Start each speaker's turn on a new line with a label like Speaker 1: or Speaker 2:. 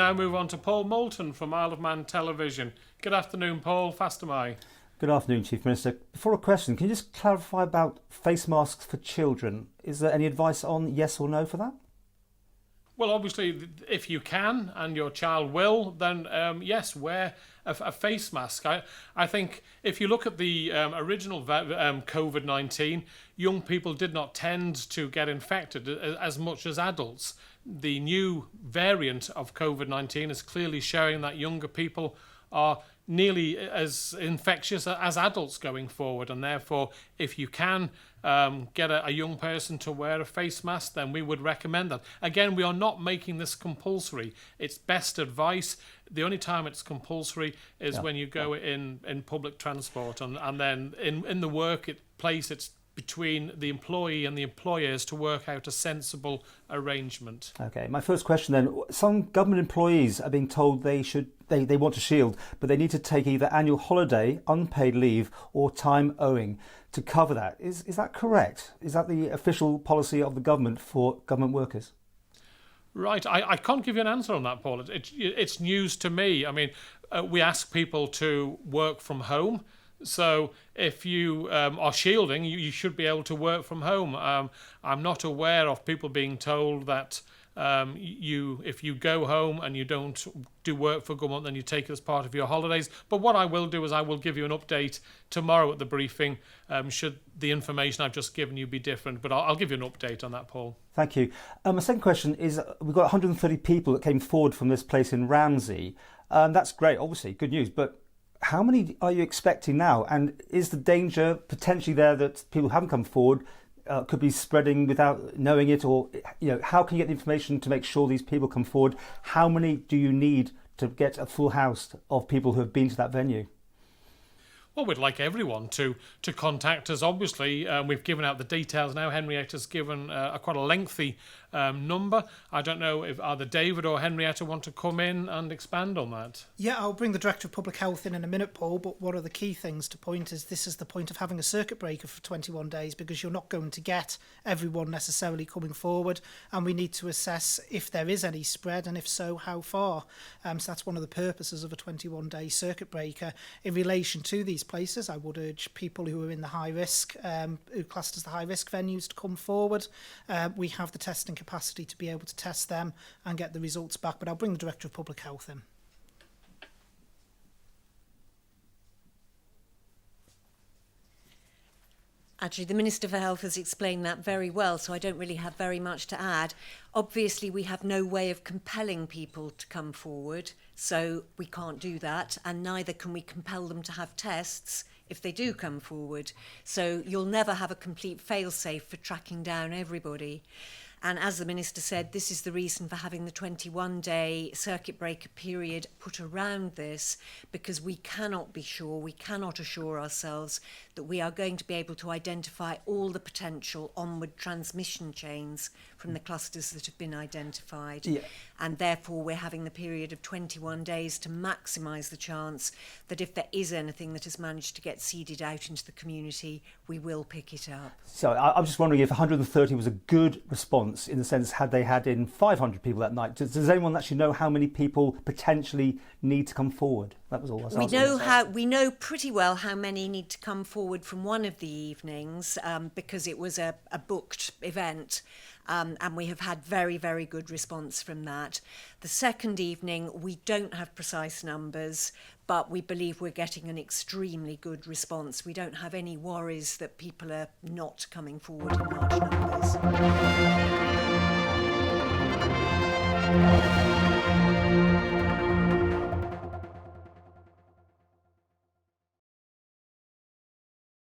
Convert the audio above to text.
Speaker 1: now move on to Paul Moulton from Isle of Man Television. Good afternoon, Paul. Fast am I?
Speaker 2: Good afternoon, Chief Minister. Before a question, can you just clarify about face masks for children? Is there any advice on yes or no for that?
Speaker 1: Well, obviously, if you can and your child will, then yes, wear a face mask. I think if you look at the original COVID-19, young people did not tend to get infected as much as adults. The new variant of COVID-19 is clearly showing that younger people are nearly as infectious as adults going forward, and therefore if you can get a young person to wear a face mask, then we would recommend that. Again, we are not making this compulsory. It's best advice. The only time it's compulsory is when you go in public transport, and then in the workplace it's between the employee and the employers to work out a sensible arrangement.
Speaker 2: Okay, my first question then. Some government employees are being told they want to shield, but they need to take either annual holiday, unpaid leave, or time owing to cover that. Is that correct? Is that the official policy of the government for government workers?
Speaker 1: Right, I can't give you an answer on that, Paul. It's news to me. I mean, we ask people to work from home. So if you are shielding, you should be able to work from home. I'm not aware of people being told that if you go home and you don't do work for government, then you take it as part of your holidays. But what I will do is I will give you an update tomorrow at the briefing, should the information I've just given you be different. But I'll give you an update on that, Paul.
Speaker 2: Thank you. My second question is, we've got 130 people that came forward from this place in Ramsey. That's great, obviously, good news. But how many are you expecting now? And is the danger potentially there that people who haven't come forward could be spreading without knowing it? Or, how can you get the information to make sure these people come forward? How many do you need to get a full house of people who have been to that venue?
Speaker 1: Well, we'd like everyone to contact us. Obviously, we've given out the details now. Henrietta's given quite a lengthy number. I don't know if either David or Henrietta want to come in and expand on that.
Speaker 3: Yeah, I'll bring the Director of Public Health in a minute, Paul, but one of the key things to point is this is the point of having a circuit breaker for 21 days, because you're not going to get everyone necessarily coming forward, and we need to assess if there is any spread, and if so, how far. So that's one of the purposes of a 21-day circuit breaker. In relation to these places, I would urge people who are in the high risk, who classed as the high risk venues, to come forward. We have the testing capacity to be able to test them and get the results back, but I'll bring the Director of Public Health in.
Speaker 4: Actually, the Minister for Health has explained that very well, so I don't really have very much to add. Obviously, we have no way of compelling people to come forward, so we can't do that, and neither can we compel them to have tests if they do come forward. So you'll never have a complete fail-safe for tracking down everybody. And as the Minister said, this is the reason for having the 21-day circuit breaker period put around this, because we cannot be sure, we cannot assure ourselves that we are going to be able to identify all the potential onward transmission chains from the clusters that have been identified. Yeah. And therefore we're having the period of 21 days to maximise the chance that if there is anything that has managed to get seeded out into the community, we will pick it up.
Speaker 2: So I'm just wondering if 130 was a good response, in the sense, had they had in 500 people that night? Does anyone actually know how many people potentially need to come forward? That was all.
Speaker 4: We know pretty well how many need to come forward from one of the evenings, because it was a booked event. And we have had very, very good response from that. The second evening, we don't have precise numbers, but we believe we're getting an extremely good response. We don't have any worries that people are not coming forward in large numbers.